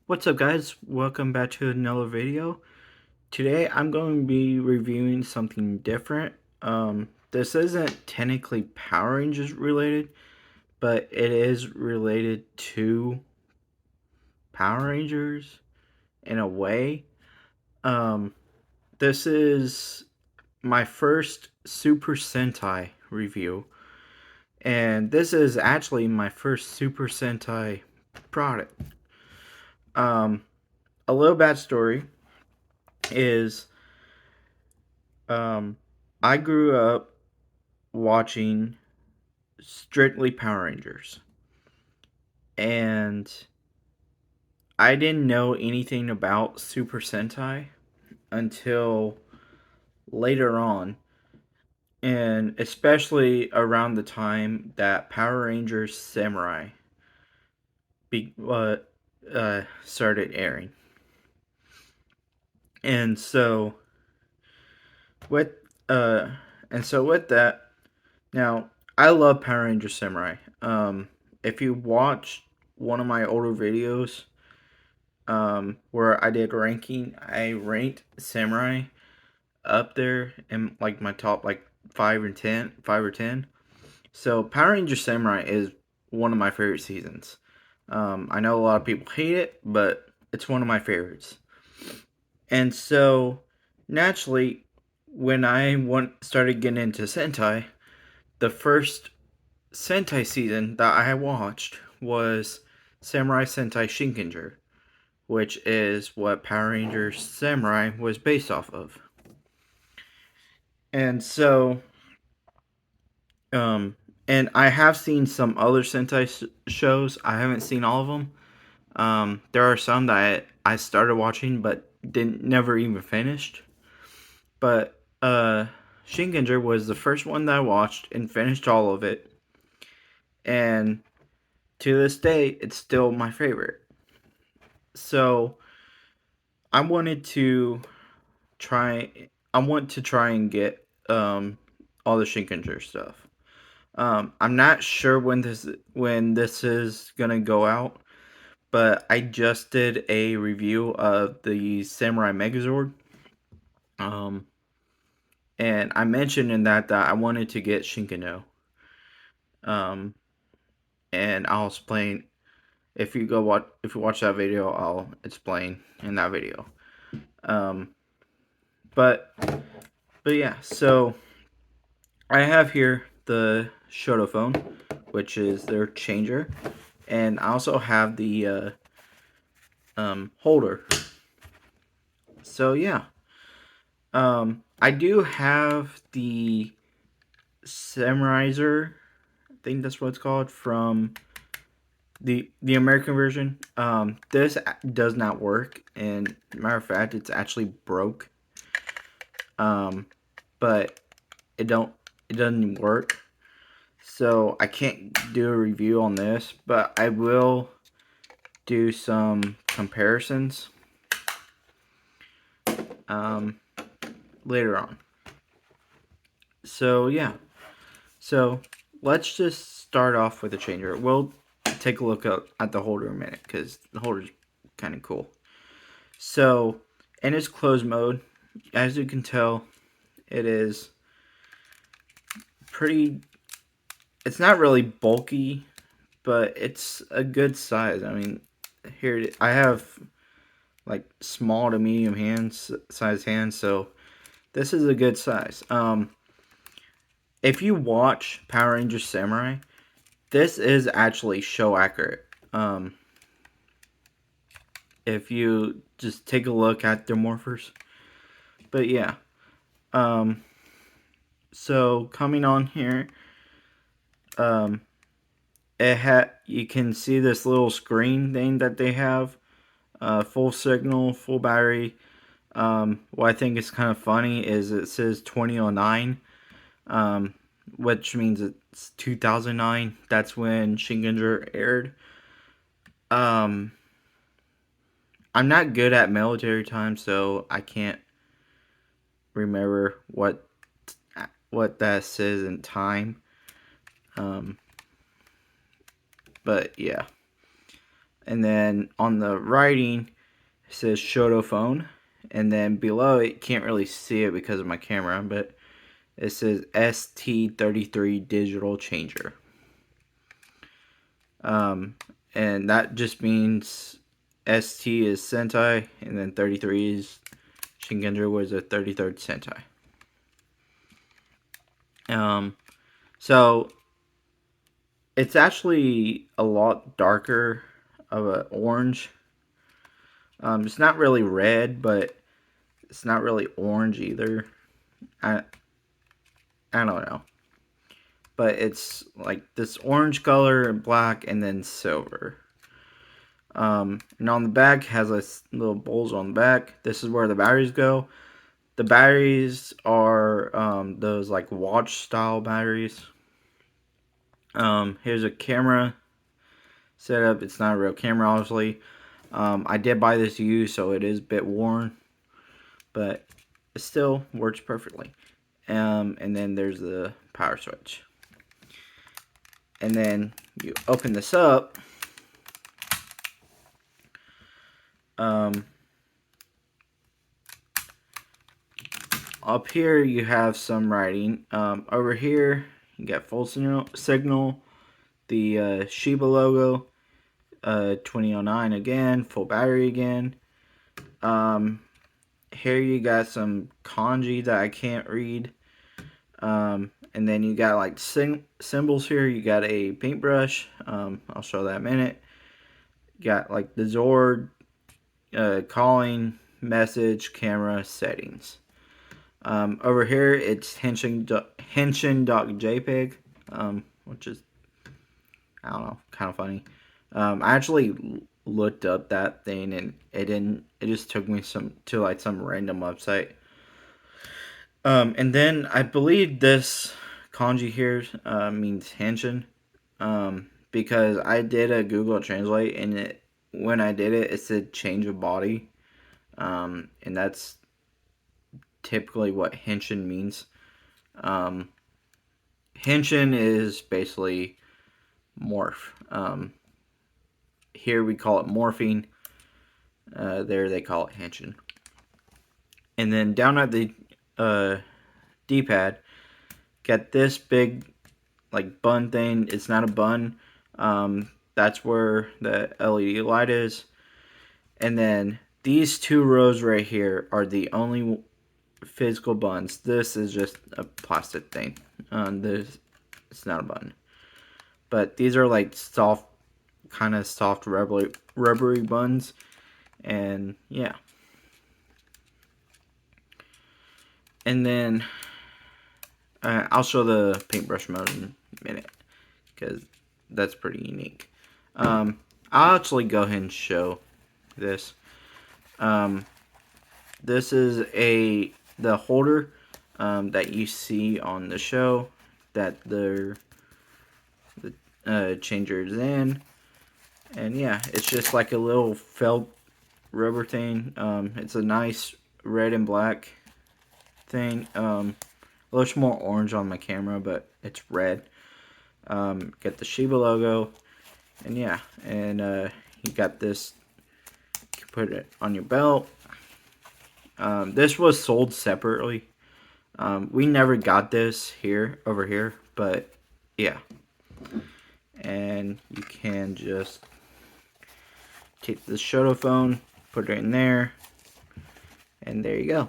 What's up, guys? Welcome back to another video. Today I'm going to be reviewing something different. This isn't technically Power Rangers related, but it is related to Power Rangers in a way. Um, this is my first Super Sentai review, and this is actually my first Super Sentai product. Um, a little backstory is Um, I grew up watching strictly Power Rangers, and I didn't know anything about Super Sentai until later on, and especially around the time that Power Rangers Samurai be, started airing. And so with uh, with that, now I love Power Rangers Samurai. If you watch one of my older videos, where I did ranking, I ranked Samurai up there in like my top like 5 or 10. So Power Rangers Samurai is one of my favorite seasons. I know a lot of people hate it, but it's one of my favorites. And so naturally, when I started getting into Sentai, the first Sentai season that I watched was Samurai Sentai Shinkenger, which is what Power Rangers Samurai was based off of. And so, um, and I have seen some other Sentai shows. I haven't seen all of them. There are some that I started watching but didn't never even finished. But Shinkenger was the first one that I watched and finished all of it. And to this day, it's still my favorite. So I wanted to I want to try and get all the Shinkenger stuff. I'm not sure when this is gonna go out, but I just did a review of the Samurai Megazord. Um, and I mentioned in that I wanted to get Shinkano. Um, and I'll explain if you watch that video, I'll explain in that video. Um, but yeah, so I have here the Shodophone, which is their changer, and I also have the holder. So yeah, I do have the Samurizer. I think that's what it's called from the American version. This does not work, and matter of fact, it's actually broke. Um, but it doesn't work. So I can't do a review on this, but I will do some comparisons um, later on. So yeah, so let's just start off with the changer. We'll take a look at the holder in a minute because the holder's kind of cool. So in its closed mode, as you can tell, it is pretty. It's not really bulky, but it's a good size. I mean, here I have like small to medium size hands, so this is a good size. If you watch Power Rangers Samurai, this is actually show accurate. If you just take a look at their morphers, but yeah. Um, so coming on here, um, you can see this little screen thing that they have. Full signal, full battery. What I think is kind of funny is it says 2009, um, which means it's 2009. That's when Shinkenger aired. Um, I'm not good at military time, so I can't remember what that says in time. Um, but yeah. And then on the writing, it says Shodophone. And then below it, can't really see it because of my camera, but it says ST33 Digital Changer. And that just means ST is Sentai, and then 33 is Shinkenger was a 33rd Sentai. So it's actually a lot darker of an orange. It's not really red, but it's not really orange either. I don't know. But it's like this orange color and black and then silver. And on the back has a little bulge on the back. This is where the batteries go. The batteries are those like watch style batteries. Here's a camera setup. It's not a real camera, obviously. I did buy this used, so it is a bit worn, but it still works perfectly. And then there's the power switch. And then you open this up. Up here you have some writing. Over here you got full signal, the Shiba logo, 2009 again, full battery again. Here you got some kanji that I can't read. And then you got like symbols here. You got a paintbrush. I'll show that in a minute. You got like the Zord, calling, message, camera, settings. Over here it's henshin.jpg, which is, I don't know, kind of funny. I actually looked up that thing and it didn't. It just took me to like some random website. And then I believe this kanji here means henshin, because I did a Google Translate and when I did it, it said change of body, and that's typically what henshin means. Henshin is basically morph. Here we call it morphine. There they call it henshin. And then down at the D-pad, got this big like bun thing. It's not a bun. That's where the LED light is. And then these two rows right here are the only physical buns. This is just a plastic thing. This, it's not a bun. But these are like soft, kind of soft rubbery buns. And yeah. And then I'll show the paintbrush mode in a minute because that's pretty unique. I'll actually go ahead and show this. This is the holder that you see on the show that the changer is in, and yeah, it's just like a little felt rubber thing. It's a nice red and black thing. Looks more orange on my camera, but it's red. Got the Shiba logo, and yeah, and you got this. You can put it on your belt. This was sold separately. We never got this over here, but yeah. And you can just take the Shodophone, put it in there, and there you go.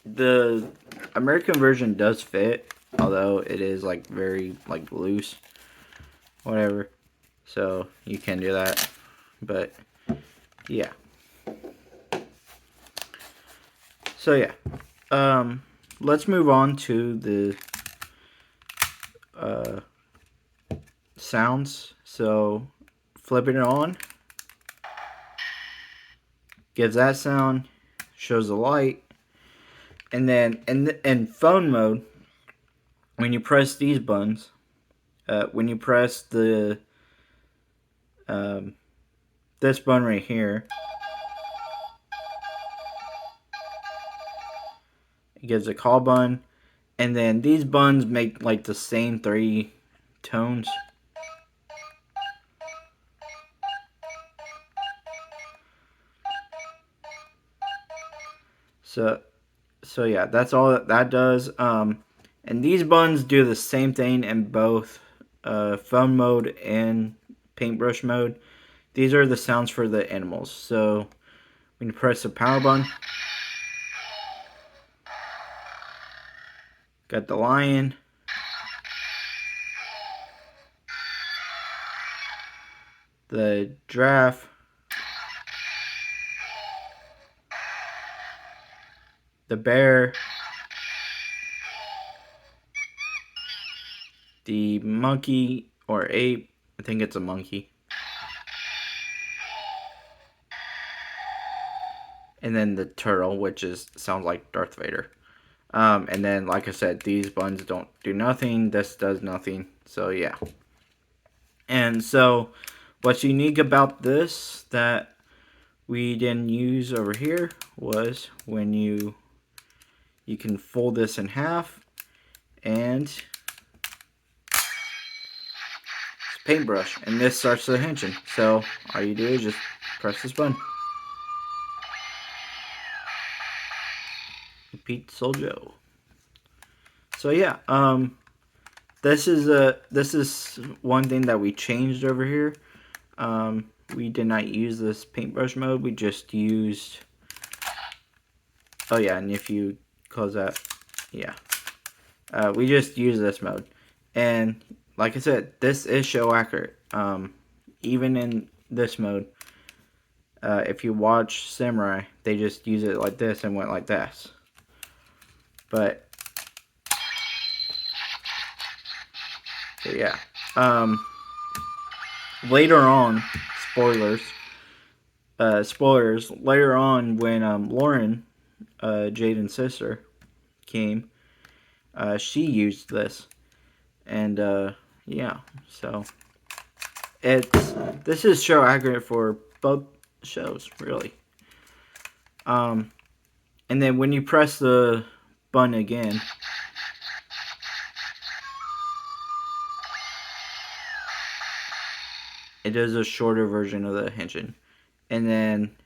The American version does fit, although it is like very like loose, whatever. So you can do that, but yeah. So yeah, let's move on to the sounds. So flipping it on gives that sound, shows the light, and then in phone mode, when you press these buttons, when you press the this button right here, it gives a call button, and then these buttons make like the same three tones. So yeah, that's all that does. And these buttons do the same thing in both phone mode and paintbrush mode. These are the sounds for the animals. So when you press the power button, got the lion, the giraffe, the bear, the monkey or ape. I think it's a monkey. And then the turtle, which sounds like Darth Vader. And then, like I said, these buttons don't do nothing. This does nothing. So yeah. And so, what's unique about this that we didn't use over here was when you can fold this in half, and it's paintbrush, and this starts the engine. So all you do is just press this button. Pete Soul Joe. So yeah, this is one thing that we changed over here. We did not use this paintbrush mode. We just used. Oh yeah, and if you close that, yeah, we just use this mode, and like I said, this is show accurate. Even in this mode, if you watch Samurai, they just use it like this and went like this. But yeah, later on, spoilers. Spoilers. Later on, when Lauren, Jaden's sister, came, she used this, and yeah, so this is show accurate for both shows, really. And then when you press the button again, it does a shorter version of the henshin. And then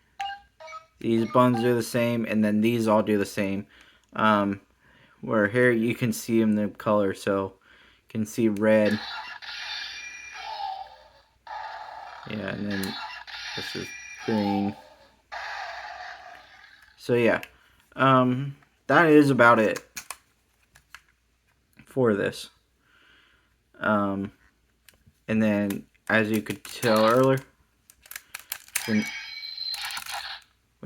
these buttons do the same, and then these all do the same. Where here you can see them the color, so you can see red. Yeah, and then this is green. So yeah, that is about it for this. And then as you could tell earlier, when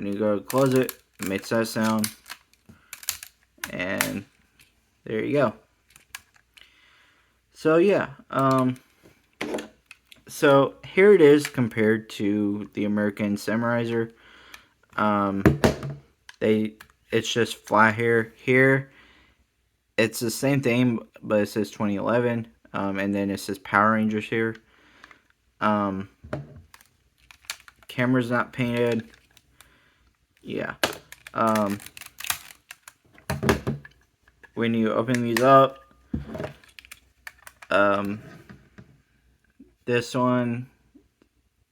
you go to close it, it makes that sound, and there you go. So yeah, so here it is compared to the American Samuraiser. It's just flat here. Here, it's the same thing, but it says 2011, and then it says Power Rangers here. Camera's not painted. Yeah. When you open these up, this one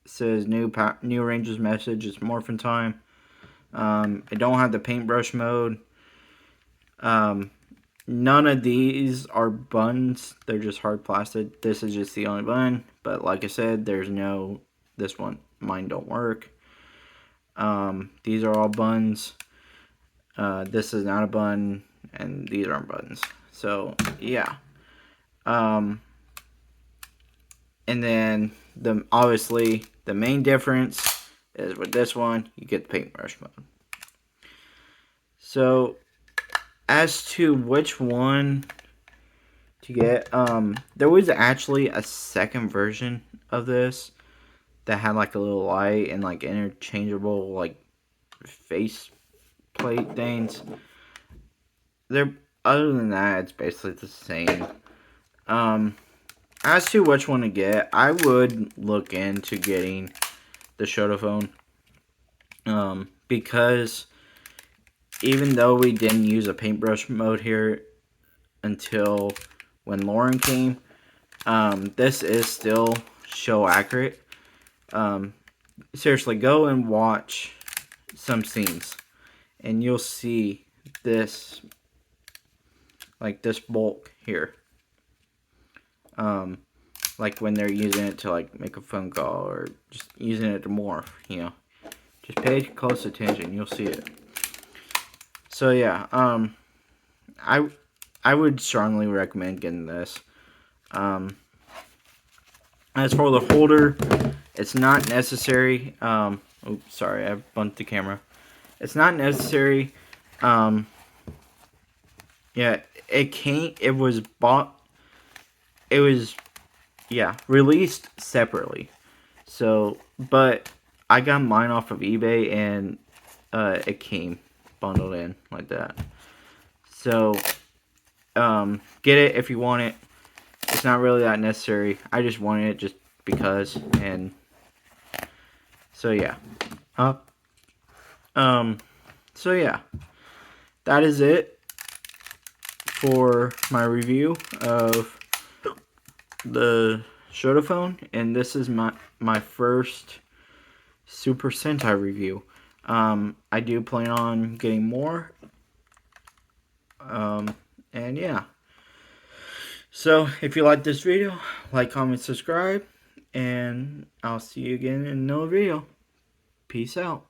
says new Rangers message. It's morphin time. It don't have the paintbrush mode. None of these are buttons. They're just hard plastic. This is just the only button. But like I said, there's no. This one, mine don't work. These are all buttons. This is not a button, and these aren't buttons. So yeah. And then obviously the main difference is with this one, you get the paintbrush mode. So as to which one to get, there was actually a second version of this that had like a little light and like interchangeable like face plate things. Other than that, it's basically the same. As to which one to get, I would look into getting the Shodophone. Because even though we didn't use a paintbrush mode here until when Lauren came, This is still show accurate. Seriously, go and watch some scenes, and you'll see this, like this bulk here. Like when they're using it to like make a phone call or just using it to morph, you know. Just pay close attention, you'll see it. So yeah, I would strongly recommend getting this. As for the holder, it's not necessary. Oops, sorry, I bumped the camera. It's not necessary. Yeah, it came. It was bought. It was, yeah, released separately. So, but I got mine off of eBay, and it came bundled in like that. So, get it if you want it. It's not really that necessary. I just wanted it just because, and so yeah. Huh? So yeah, that is it for my review of the Shodophone, and this is my first Super Sentai review. I do plan on getting more. And yeah. So if you like this video, like, comment, subscribe, and I'll see you again in another video. Peace out.